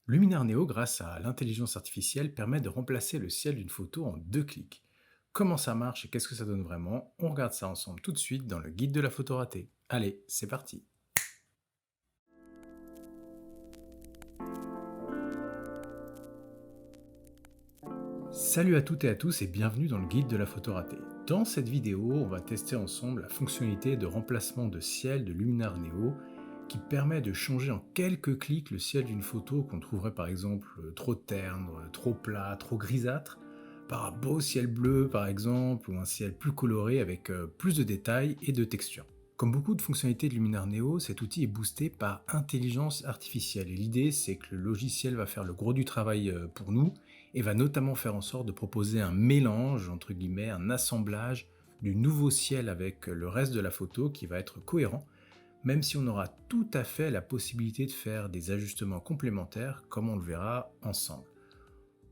Luminar Neo, grâce à l'intelligence artificielle, permet de remplacer le ciel d'une photo en 2 clics. Comment ça marche et qu'est-ce que ça donne vraiment? On regarde ça ensemble tout de suite dans le guide de la photo ratée. Allez, c'est parti. Salut à toutes et à tous et bienvenue dans le guide de la photo ratée. Dans cette vidéo, on va tester ensemble la fonctionnalité de remplacement de ciel de Luminar Neo qui permet de changer en quelques clics le ciel d'une photo qu'on trouverait par exemple trop terne, trop plat, trop grisâtre, par un beau ciel bleu par exemple, ou un ciel plus coloré avec plus de détails et de textures. Comme beaucoup de fonctionnalités de Luminar Neo, cet outil est boosté par intelligence artificielle. Et l'idée, c'est que le logiciel va faire le gros du travail pour nous et va notamment faire en sorte de proposer un mélange, entre guillemets, un assemblage du nouveau ciel avec le reste de la photo qui va être cohérent, même si on aura tout à fait la possibilité de faire des ajustements complémentaires, comme on le verra ensemble.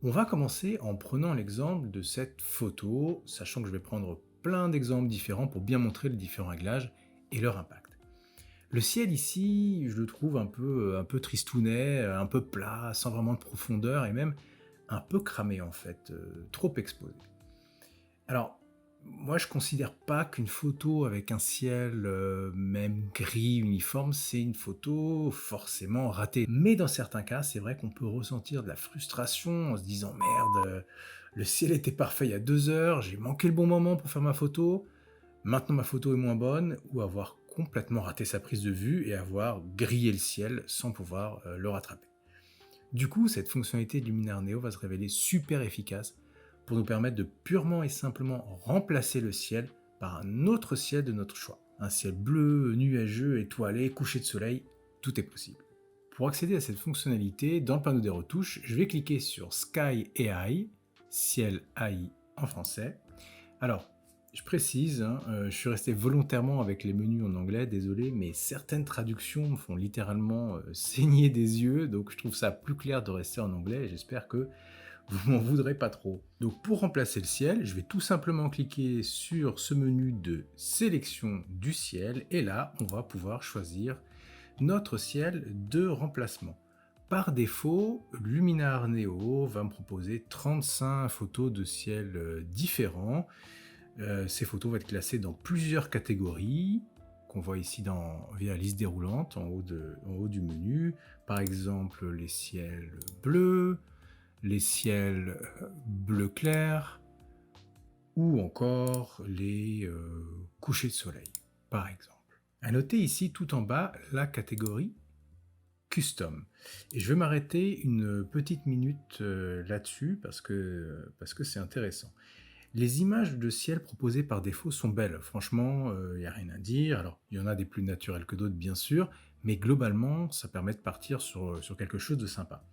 On va commencer en prenant l'exemple de cette photo, sachant que je vais prendre plein d'exemples différents pour bien montrer les différents réglages et leur impact. Le ciel ici, je le trouve un peu tristounet, un peu plat, sans vraiment de profondeur et même un peu cramé en fait, trop exposé. Alors, moi je considère pas qu'une photo avec un ciel, même gris uniforme, c'est une photo forcément ratée. Mais dans certains cas, c'est vrai qu'on peut ressentir de la frustration en se disant: «Merde, le ciel était parfait il y a 2 heures, j'ai manqué le bon moment pour faire ma photo, maintenant ma photo est moins bonne», ou avoir complètement raté sa prise de vue et avoir grillé le ciel sans pouvoir, le rattraper. Du coup, cette fonctionnalité de Luminar Neo va se révéler super efficace pour nous permettre de purement et simplement remplacer le ciel par un autre ciel de notre choix. Un ciel bleu, nuageux, étoilé, couché de soleil, tout est possible. Pour accéder à cette fonctionnalité, dans le panneau des retouches, je vais cliquer sur Sky AI, ciel AI en français. Alors, je précise, je suis resté volontairement avec les menus en anglais, désolé, mais certaines traductions me font littéralement saigner des yeux, donc je trouve ça plus clair de rester en anglais et j'espère que vous m'en voudrez pas trop. Donc pour remplacer le ciel, je vais tout simplement cliquer sur ce menu de sélection du ciel et là, on va pouvoir choisir notre ciel de remplacement. Par défaut, Luminar Neo va me proposer 35 photos de ciel différents. Ces photos vont être classées dans plusieurs catégories, qu'on voit ici via la liste déroulante en haut du menu. Par exemple, les ciels bleus, les ciels bleu clair, ou encore les couchers de soleil, par exemple. À noter ici tout en bas la catégorie Custom. Et je vais m'arrêter une petite minute là-dessus parce que c'est intéressant. Les images de ciel proposées par défaut sont belles, franchement, il n'y a rien à dire. Alors, il y en a des plus naturelles que d'autres, bien sûr, mais globalement, ça permet de partir sur quelque chose de sympa.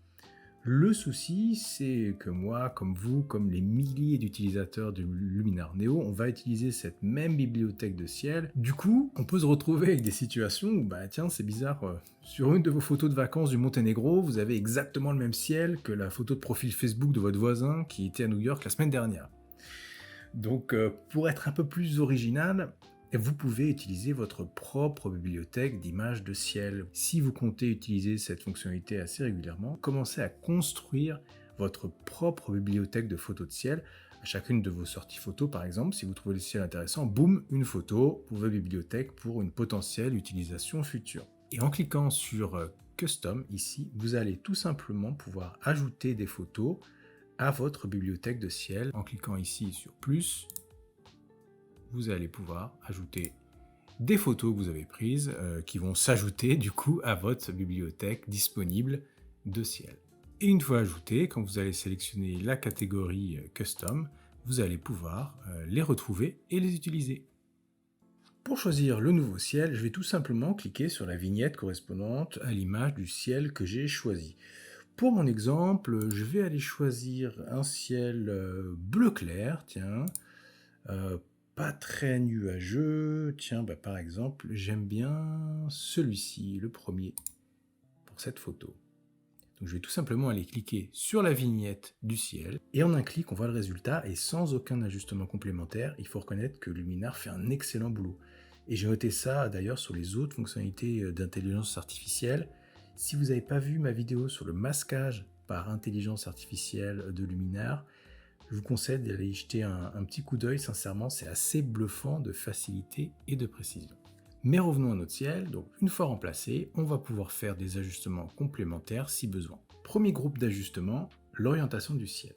Le souci, c'est que moi, comme vous, comme les milliers d'utilisateurs de Luminar Neo, on va utiliser cette même bibliothèque de ciel. Du coup, on peut se retrouver avec des situations où, bah tiens, c'est bizarre, sur une de vos photos de vacances du Monténégro, vous avez exactement le même ciel que la photo de profil Facebook de votre voisin qui était à New York la semaine dernière. Donc, pour être un peu plus original, vous pouvez utiliser votre propre bibliothèque d'images de ciel. Si vous comptez utiliser cette fonctionnalité assez régulièrement, commencez à construire votre propre bibliothèque de photos de ciel. À chacune de vos sorties photos, par exemple, si vous trouvez le ciel intéressant, boum, une photo pour votre bibliothèque pour une potentielle utilisation future. Et en cliquant sur Custom, ici, vous allez tout simplement pouvoir ajouter des photos à votre bibliothèque de ciel. En cliquant ici sur plus, vous allez pouvoir ajouter des photos que vous avez prises qui vont s'ajouter du coup à votre bibliothèque disponible de ciel. Et une fois ajoutées, quand vous allez sélectionner la catégorie Custom, vous allez pouvoir les retrouver et les utiliser. Pour choisir le nouveau ciel, je vais tout simplement cliquer sur la vignette correspondante à l'image du ciel que j'ai choisi. Pour mon exemple, je vais aller choisir un ciel bleu clair, tiens, euh, pas très nuageux. Tiens, bah, par exemple, j'aime bien celui-ci, le premier, pour cette photo. Donc je vais tout simplement aller cliquer sur la vignette du ciel, et en un clic, on voit le résultat, et sans aucun ajustement complémentaire, il faut reconnaître que Luminar fait un excellent boulot. Et j'ai noté ça d'ailleurs sur les autres fonctionnalités d'intelligence artificielle. Si vous n'avez pas vu ma vidéo sur le masquage par intelligence artificielle de Luminar, je vous conseille d'aller y jeter un petit coup d'œil, sincèrement, c'est assez bluffant de facilité et de précision. Mais revenons à notre ciel, donc une fois remplacé, on va pouvoir faire des ajustements complémentaires si besoin. Premier groupe d'ajustements, l'orientation du ciel.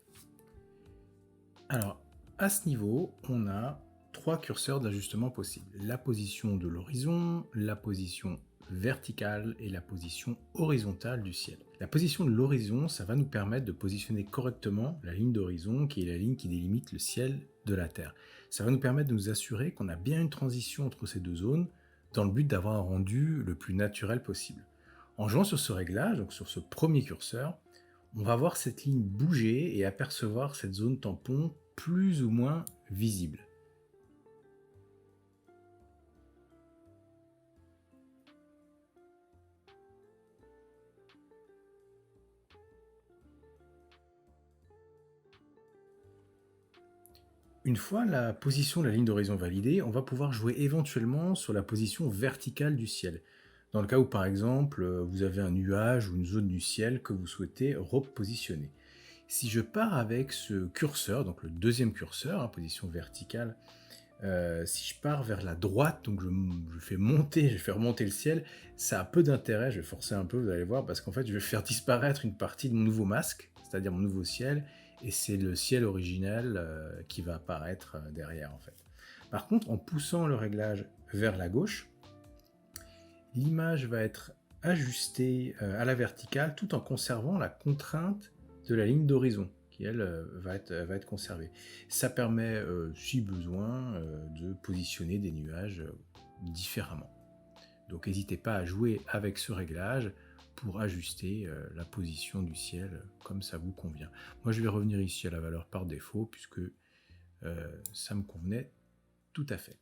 Alors, à ce niveau, on a 3 curseurs d'ajustement possibles. La position de l'horizon, la position verticale et la position horizontale du ciel. La position de l'horizon, ça va nous permettre de positionner correctement la ligne d'horizon, qui est la ligne qui délimite le ciel de la Terre. Ça va nous permettre de nous assurer qu'on a bien une transition entre ces deux zones, dans le but d'avoir un rendu le plus naturel possible. En jouant sur ce réglage, donc sur ce premier curseur, on va voir cette ligne bouger et apercevoir cette zone tampon plus ou moins visible. Une fois la position de la ligne d'horizon validée, on va pouvoir jouer éventuellement sur la position verticale du ciel. Dans le cas où, par exemple, vous avez un nuage ou une zone du ciel que vous souhaitez repositionner. Si je pars avec ce curseur, donc le deuxième curseur, position verticale, si je pars vers la droite, donc je fais remonter le ciel, ça a peu d'intérêt, je vais forcer un peu, vous allez voir, parce qu'en fait, je vais faire disparaître une partie de mon nouveau masque, c'est-à-dire mon nouveau ciel, et c'est le ciel originel qui va apparaître derrière, en fait. Par contre, en poussant le réglage vers la gauche, l'image va être ajustée à la verticale tout en conservant la contrainte de la ligne d'horizon qui, elle, va être conservée. Ça permet, si besoin, de positionner des nuages différemment. Donc n'hésitez pas à jouer avec ce réglage pour ajuster la position du ciel comme ça vous convient. Moi, je vais revenir ici à la valeur par défaut puisque ça me convenait tout à fait.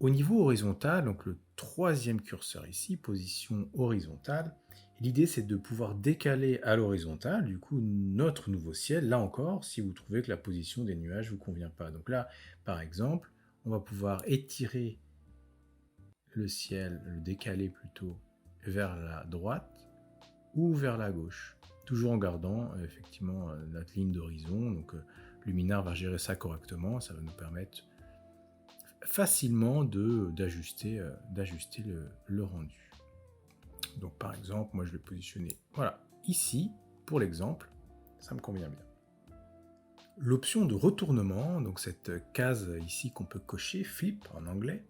Au niveau horizontal, donc le troisième curseur ici, position horizontale, l'idée c'est de pouvoir décaler à l'horizontale, du coup, notre nouveau ciel, là encore, si vous trouvez que la position des nuages ne vous convient pas. Donc là, par exemple, on va pouvoir étirer le ciel, le décaler plutôt vers la droite ou vers la gauche, toujours en gardant effectivement notre ligne d'horizon. Donc Luminar va gérer ça correctement, ça va nous permettre facilement d'ajuster le rendu. Donc par exemple, moi je vais positionner voilà, ici, pour l'exemple, ça me convient bien. L'option de retournement, donc cette case ici qu'on peut cocher, flip en anglais,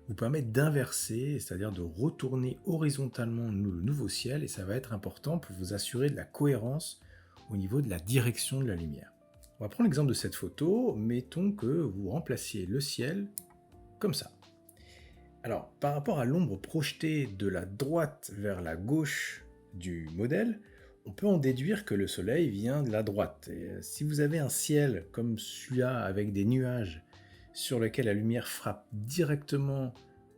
vous permet d'inverser, c'est-à-dire de retourner horizontalement le nouveau ciel, et ça va être important pour vous assurer de la cohérence au niveau de la direction de la lumière. On va prendre l'exemple de cette photo, mettons que vous remplaciez le ciel comme ça. Alors, par rapport à l'ombre projetée de la droite vers la gauche du modèle, on peut en déduire que le soleil vient de la droite. Et si vous avez un ciel comme celui-là avec des nuages sur lesquels la lumière frappe directement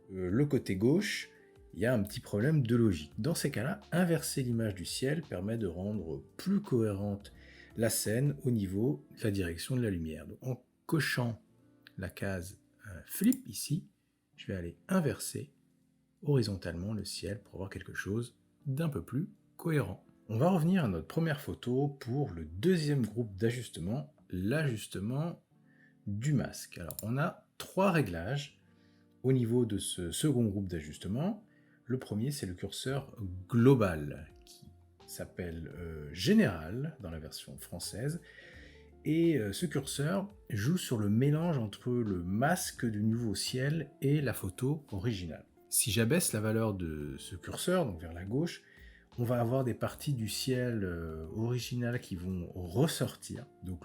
le côté gauche, il y a un petit problème de logique. Dans ces cas-là, inverser l'image du ciel permet de rendre plus cohérente la scène au niveau de la direction de la lumière. Donc, en cochant la case flip ici, je vais aller inverser horizontalement le ciel pour avoir quelque chose d'un peu plus cohérent. On va revenir à notre première photo pour le deuxième groupe d'ajustement, l'ajustement du masque. Alors on a 3 réglages au niveau de ce second groupe d'ajustement. Le premier, c'est le curseur global qui s'appelle général dans la version française. Et ce curseur joue sur le mélange entre le masque du nouveau ciel et la photo originale. Si j'abaisse la valeur de ce curseur, donc vers la gauche, on va avoir des parties du ciel original qui vont ressortir. Donc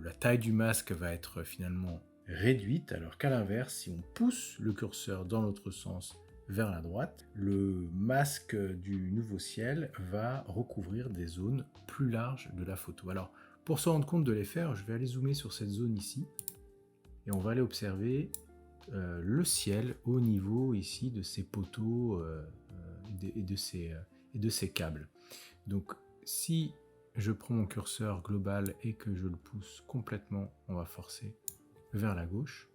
la taille du masque va être finalement réduite, alors qu'à l'inverse, si on pousse le curseur dans l'autre sens vers la droite, le masque du nouveau ciel va recouvrir des zones plus larges de la photo. Alors, pour se rendre compte de l'effet, je vais aller zoomer sur cette zone ici, et on va aller observer le ciel au niveau ici de ces poteaux et de ces câbles. Donc si je prends mon curseur global et que je le pousse complètement, on va forcer vers la gauche,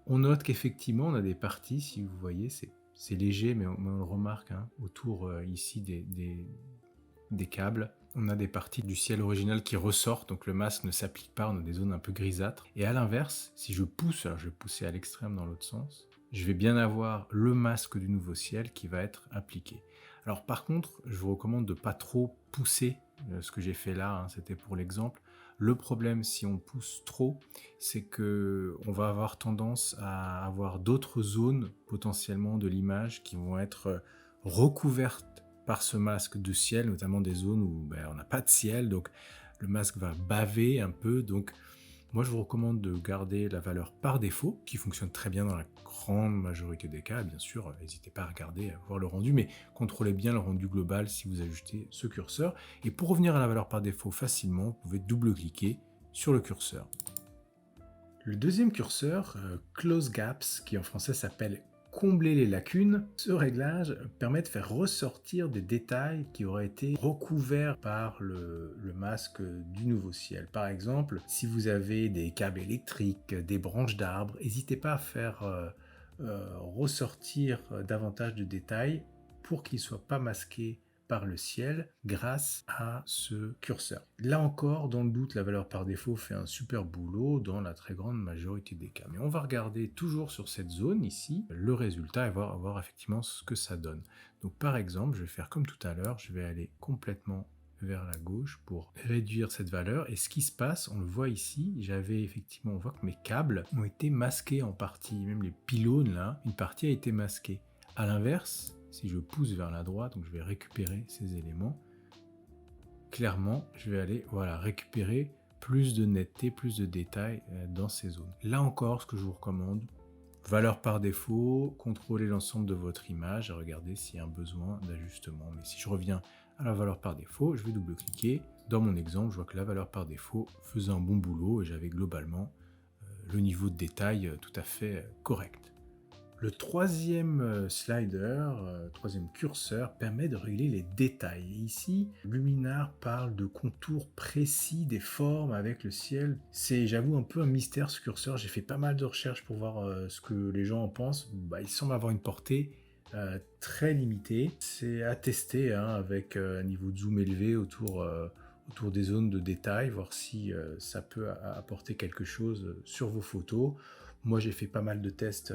on note qu'effectivement on a des parties, si vous voyez, c'est léger, mais on le remarque hein, autour ici des câbles. On a des parties du ciel original qui ressortent, donc le masque ne s'applique pas, on a des zones un peu grisâtres. Et à l'inverse, si je pousse, alors je vais pousser à l'extrême dans l'autre sens, je vais bien avoir le masque du nouveau ciel qui va être appliqué. Alors par contre, je vous recommande de ne pas trop pousser ce que j'ai fait là, hein, c'était pour l'exemple. Le problème, si on pousse trop, c'est que on va avoir tendance à avoir d'autres zones potentiellement de l'image qui vont être recouvertes par ce masque de ciel, notamment des zones où on n'a pas de ciel, donc le masque va baver un peu. Donc moi je vous recommande de garder la valeur par défaut, qui fonctionne très bien dans la grande majorité des cas. Bien sûr, n'hésitez pas à regarder, à voir le rendu, mais contrôlez bien le rendu global si vous ajoutez ce curseur. Et pour revenir à la valeur par défaut facilement, vous pouvez double-cliquer sur le curseur. Le deuxième curseur, Close Gaps, qui en français s'appelle combler les lacunes, ce réglage permet de faire ressortir des détails qui auraient été recouverts par le masque du nouveau ciel. Par exemple, si vous avez des câbles électriques, des branches d'arbres, n'hésitez pas à faire ressortir davantage de détails pour qu'ils ne soient pas masqués par le ciel grâce à ce curseur. Là encore, dans le doute, la valeur par défaut fait un super boulot dans la très grande majorité des cas. Mais on va regarder toujours sur cette zone ici le résultat et voir effectivement ce que ça donne. Donc par exemple, je vais faire comme tout à l'heure, je vais aller complètement vers la gauche pour réduire cette valeur. Et ce qui se passe, on le voit ici, on voit que mes câbles ont été masqués en partie, même les pylônes là, une partie a été masquée. À l'inverse, si je pousse vers la droite, donc je vais récupérer ces éléments, clairement, je vais aller récupérer plus de netteté, plus de détails dans ces zones. Là encore, ce que je vous recommande, valeur par défaut, contrôlez l'ensemble de votre image et regardez s'il y a un besoin d'ajustement. Mais si je reviens à la valeur par défaut, je vais double-cliquer. Dans mon exemple, je vois que la valeur par défaut faisait un bon boulot et j'avais globalement le niveau de détail tout à fait correct. Le troisième slider, troisième curseur, permet de régler les détails. Et ici, Luminar parle de contours précis des formes avec le ciel. C'est, j'avoue, un peu un mystère ce curseur. J'ai fait pas mal de recherches pour voir ce que les gens en pensent. Il semble avoir une portée très limitée. C'est à tester avec un niveau de zoom élevé autour des zones de détail, voir si ça peut apporter quelque chose sur vos photos. Moi, j'ai fait pas mal de tests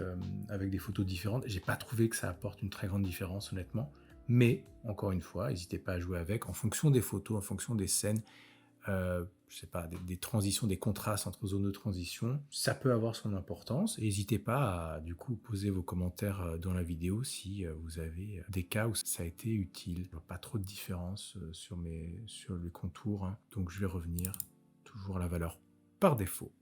avec des photos différentes. J'ai pas trouvé que ça apporte une très grande différence, honnêtement. Mais, encore une fois, n'hésitez pas à jouer avec, en fonction des photos, en fonction des scènes, je sais pas, des transitions, des contrastes entre zones de transition. Ça peut avoir son importance. Et n'hésitez pas à, du coup, poser vos commentaires dans la vidéo si vous avez des cas où ça a été utile. Je vois pas trop de différence sur les contours. Donc, je vais revenir toujours à la valeur par défaut.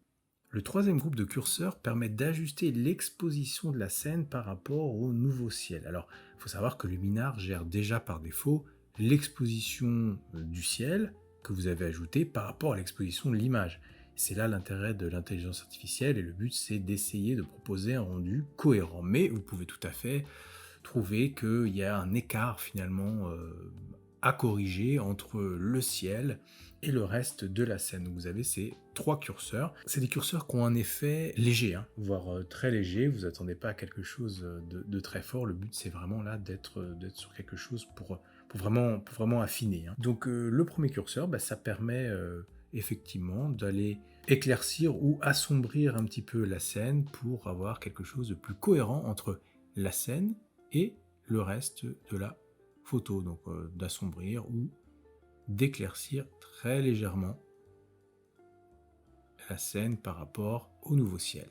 Le troisième groupe de curseurs permet d'ajuster l'exposition de la scène par rapport au nouveau ciel. Alors, il faut savoir que Luminar gère déjà par défaut l'exposition du ciel que vous avez ajouté par rapport à l'exposition de l'image. C'est là l'intérêt de l'intelligence artificielle et le but c'est d'essayer de proposer un rendu cohérent. Mais vous pouvez tout à fait trouver qu'il y a un écart finalement à corriger entre le ciel et le reste de la scène. Donc vous avez ces trois curseurs. C'est des curseurs qui ont un effet léger, voire très léger. Vous attendez pas à quelque chose de très fort. Le but c'est vraiment là d'être sur quelque chose pour vraiment affiner. Donc le premier curseur, ça permet effectivement d'aller éclaircir ou assombrir un petit peu la scène pour avoir quelque chose de plus cohérent entre la scène et le reste de la photo, donc d'assombrir ou d'éclaircir très légèrement la scène par rapport au nouveau ciel.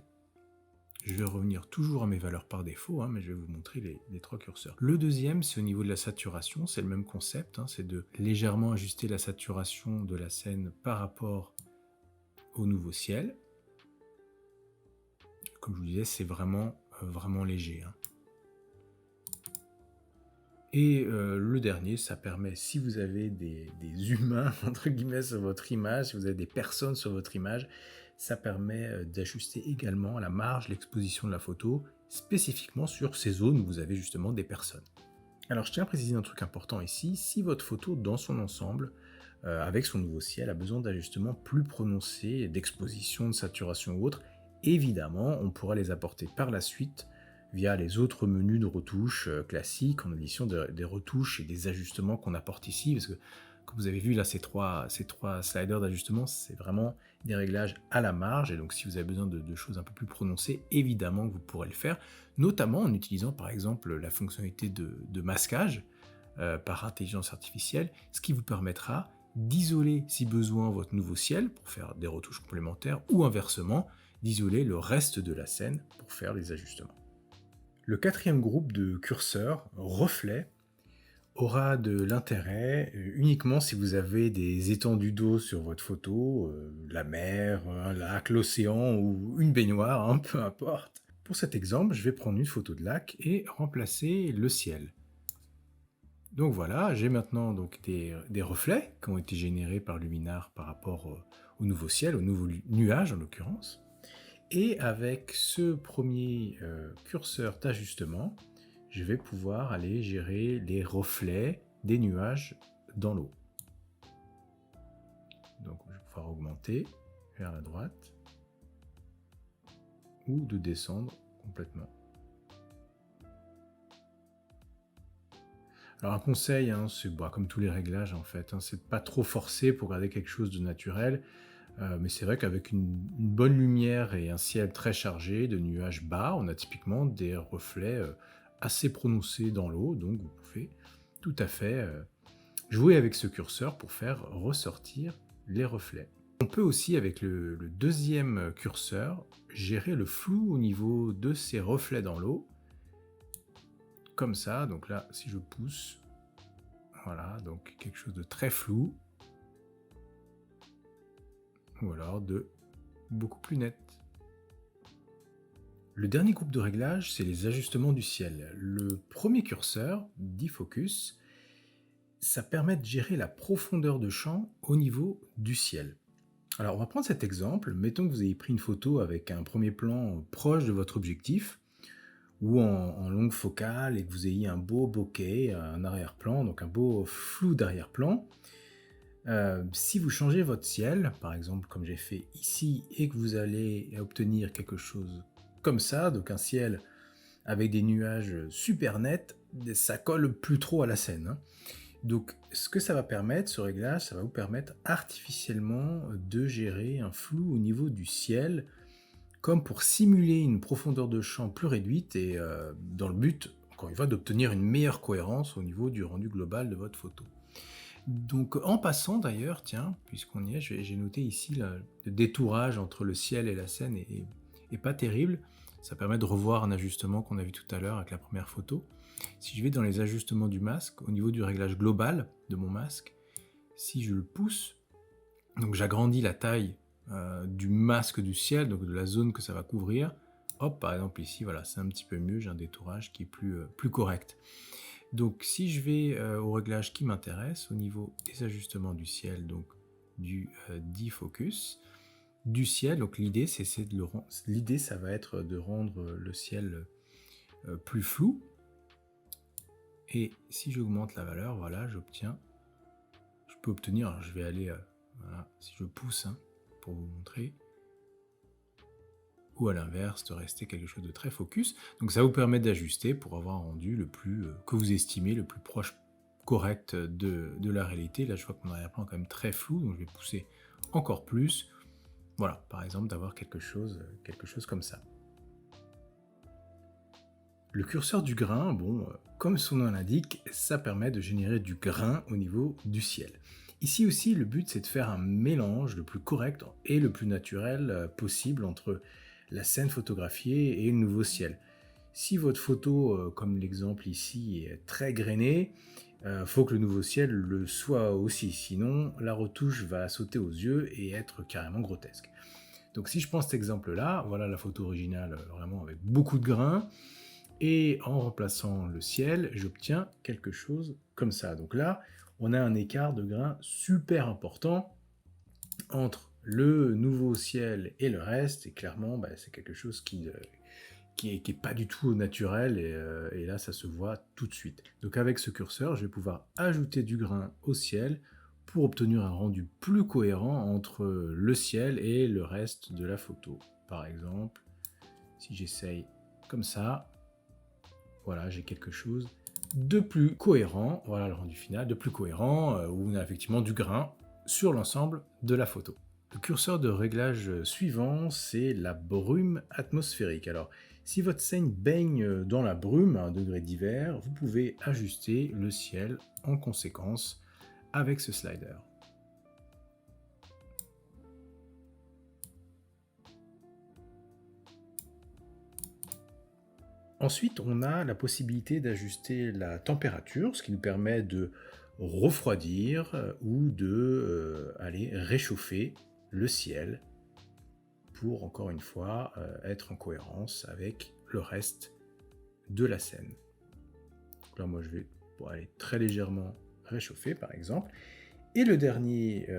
Je vais revenir toujours à mes valeurs par défaut, mais je vais vous montrer les trois curseurs. Le deuxième, c'est au niveau de la saturation, c'est le même concept, c'est de légèrement ajuster la saturation de la scène par rapport au nouveau ciel. Comme je vous disais, c'est vraiment léger. Et le dernier, ça permet, si vous avez des humains, entre guillemets, sur votre image, si vous avez des personnes sur votre image, ça permet d'ajuster également la marge, l'exposition de la photo, spécifiquement sur ces zones où vous avez justement des personnes. Alors je tiens à préciser un truc important ici, si votre photo dans son ensemble, avec son nouveau ciel, a besoin d'ajustements plus prononcés, d'exposition, de saturation ou autre, évidemment, on pourra les apporter par la suite via les autres menus de retouche classiques en addition des retouches et des ajustements qu'on apporte ici, parce que comme vous avez vu là, ces trois sliders d'ajustement, c'est vraiment des réglages à la marge, et donc si vous avez besoin de choses un peu plus prononcées, évidemment que vous pourrez le faire, notamment en utilisant par exemple la fonctionnalité de masquage par intelligence artificielle, ce qui vous permettra d'isoler si besoin votre nouveau ciel pour faire des retouches complémentaires, ou inversement, d'isoler le reste de la scène pour faire les ajustements. Le quatrième groupe de curseurs, reflets, aura de l'intérêt uniquement si vous avez des étendues d'eau sur votre photo, la mer, un lac, l'océan ou une baignoire, hein, peu importe. Pour cet exemple, je vais prendre une photo de lac et remplacer le ciel. Donc voilà, j'ai maintenant donc des reflets qui ont été générés par Luminar par rapport au nouveau ciel, au nouveau nuage en l'occurrence. Et avec ce premier curseur d'ajustement, je vais pouvoir aller gérer les reflets des nuages dans l'eau. Donc je vais pouvoir augmenter vers la droite ou de descendre complètement. Alors un conseil, hein, c'est comme tous les réglages en fait, hein, c'est de pas trop forcer pour garder quelque chose de naturel, mais c'est vrai qu'avec une bonne lumière et un ciel très chargé, de nuages bas, on a typiquement des reflets assez prononcés dans l'eau, donc vous pouvez tout à fait jouer avec ce curseur pour faire ressortir les reflets. On peut aussi, avec le deuxième curseur, gérer le flou au niveau de ces reflets dans l'eau, comme ça. Donc là, si je pousse, voilà, donc quelque chose de très flou, ou alors de beaucoup plus net. Le dernier groupe de réglages, c'est les ajustements du ciel. Le premier curseur, defocus, ça permet de gérer la profondeur de champ au niveau du ciel. Alors on va prendre cet exemple, mettons que vous ayez pris une photo avec un premier plan proche de votre objectif, ou en longue focale, et que vous ayez un beau bokeh, un arrière-plan, donc un beau flou d'arrière-plan. Si vous changez votre ciel, par exemple comme j'ai fait ici, et que vous allez obtenir quelque chose comme ça, donc un ciel avec des nuages super nets, ça colle plus trop à la scène, hein. Donc ce que ça va permettre, ce réglage, ça va vous permettre artificiellement de gérer un flou au niveau du ciel, comme pour simuler une profondeur de champ plus réduite, et dans le but, encore une fois, d'obtenir une meilleure cohérence au niveau du rendu global de votre photo. Donc en passant d'ailleurs, tiens, puisqu'on y est, j'ai noté ici le détourage entre le ciel et la scène est pas terrible. Ça permet de revoir un ajustement qu'on a vu tout à l'heure avec la première photo. Si je vais dans les ajustements du masque, au niveau du réglage global de mon masque, si je le pousse, donc j'agrandis la taille du masque du ciel, donc de la zone que ça va couvrir, hop, par exemple ici, voilà, c'est un petit peu mieux, j'ai un détourage qui est plus correct. Donc si je vais au réglage qui m'intéresse, au niveau des ajustements du ciel, donc du defocus, du ciel, donc l'idée ça va être de rendre le ciel plus flou. Et si j'augmente la valeur, voilà, je peux obtenir, alors je vais aller, voilà, si je pousse, hein, pour vous montrer, ou à l'inverse, de rester quelque chose de très focus. Donc ça vous permet d'ajuster pour avoir un rendu le plus, que vous estimez, le plus proche correct de la réalité. Là, je vois que mon arrière-plan est quand même très flou, donc je vais pousser encore plus. Voilà, par exemple, d'avoir quelque chose comme ça. Le curseur du grain, comme son nom l'indique, ça permet de générer du grain au niveau du ciel. Ici aussi, le but, c'est de faire un mélange le plus correct et le plus naturel possible entre la scène photographiée et le nouveau ciel. Si votre photo, comme l'exemple ici, est très grainée, faut que le nouveau ciel le soit aussi, sinon la retouche va sauter aux yeux et être carrément grotesque. Donc si je prends cet exemple-là, voilà la photo originale vraiment avec beaucoup de grains, et en remplaçant le ciel, j'obtiens quelque chose comme ça. Donc là, on a un écart de grains super important entre le nouveau ciel et le reste, et clairement, c'est quelque chose qui est pas du tout naturel, et là, ça se voit tout de suite. Donc avec ce curseur, je vais pouvoir ajouter du grain au ciel pour obtenir un rendu plus cohérent entre le ciel et le reste de la photo. Par exemple, si j'essaye comme ça, voilà, j'ai quelque chose de plus cohérent, voilà le rendu final, de plus cohérent, où on a effectivement du grain sur l'ensemble de la photo. Le curseur de réglage suivant, c'est la brume atmosphérique. Alors, si votre scène baigne dans la brume à un degré divers, vous pouvez ajuster le ciel en conséquence avec ce slider. Ensuite, on a la possibilité d'ajuster la température, ce qui nous permet de refroidir ou de aller réchauffer le ciel pour, encore une fois, être en cohérence avec le reste de la scène. Donc là, moi, je vais aller très légèrement réchauffer, par exemple. Et le dernier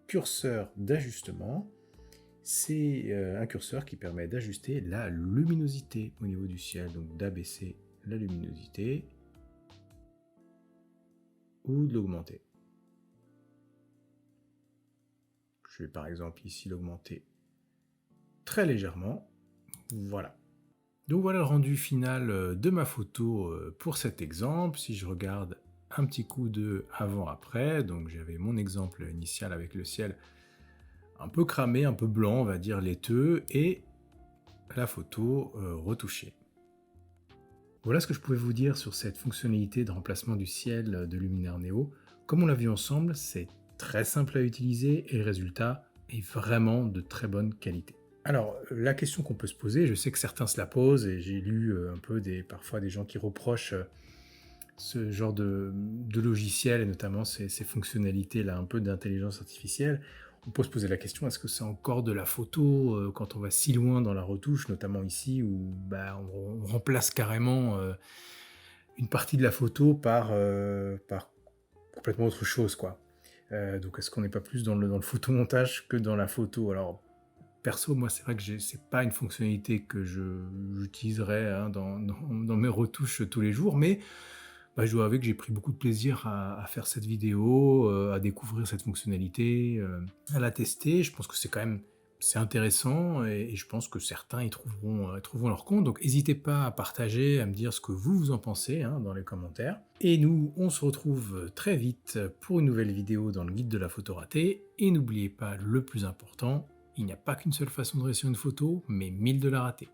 curseur d'ajustement, c'est un curseur qui permet d'ajuster la luminosité au niveau du ciel, donc d'abaisser la luminosité ou de l'augmenter. Je vais par exemple ici l'augmenter très légèrement, voilà. Donc voilà le rendu final de ma photo pour cet exemple. Si je regarde un petit coup de avant-après, donc j'avais mon exemple initial avec le ciel un peu cramé, un peu blanc, on va dire laiteux, et la photo retouchée. Voilà ce que je pouvais vous dire sur cette fonctionnalité de remplacement du ciel de Luminaire Neo. Comme on l'a vu ensemble, c'est très simple à utiliser et le résultat est vraiment de très bonne qualité. Alors, la question qu'on peut se poser, je sais que certains se la posent et j'ai lu un peu parfois des gens qui reprochent ce genre de logiciel et notamment ces fonctionnalités-là un peu d'intelligence artificielle. On peut se poser la question, est-ce que c'est encore de la photo quand on va si loin dans la retouche, notamment ici où on remplace carrément une partie de la photo par complètement autre chose, quoi. Donc est-ce qu'on n'est pas plus dans le photomontage que dans la photo? Alors perso, moi c'est vrai que c'est pas une fonctionnalité que j'utiliserais dans mes retouches tous les jours, mais je dois avouer que j'ai pris beaucoup de plaisir à faire cette vidéo, à découvrir cette fonctionnalité, à la tester. Je pense que c'est intéressant et je pense que certains y trouveront leur compte. Donc n'hésitez pas à partager, à me dire ce que vous en pensez dans les commentaires. Et nous, on se retrouve très vite pour une nouvelle vidéo dans le guide de la photo ratée. Et n'oubliez pas le plus important, il n'y a pas qu'une seule façon de réussir une photo, mais 1000 de la rater.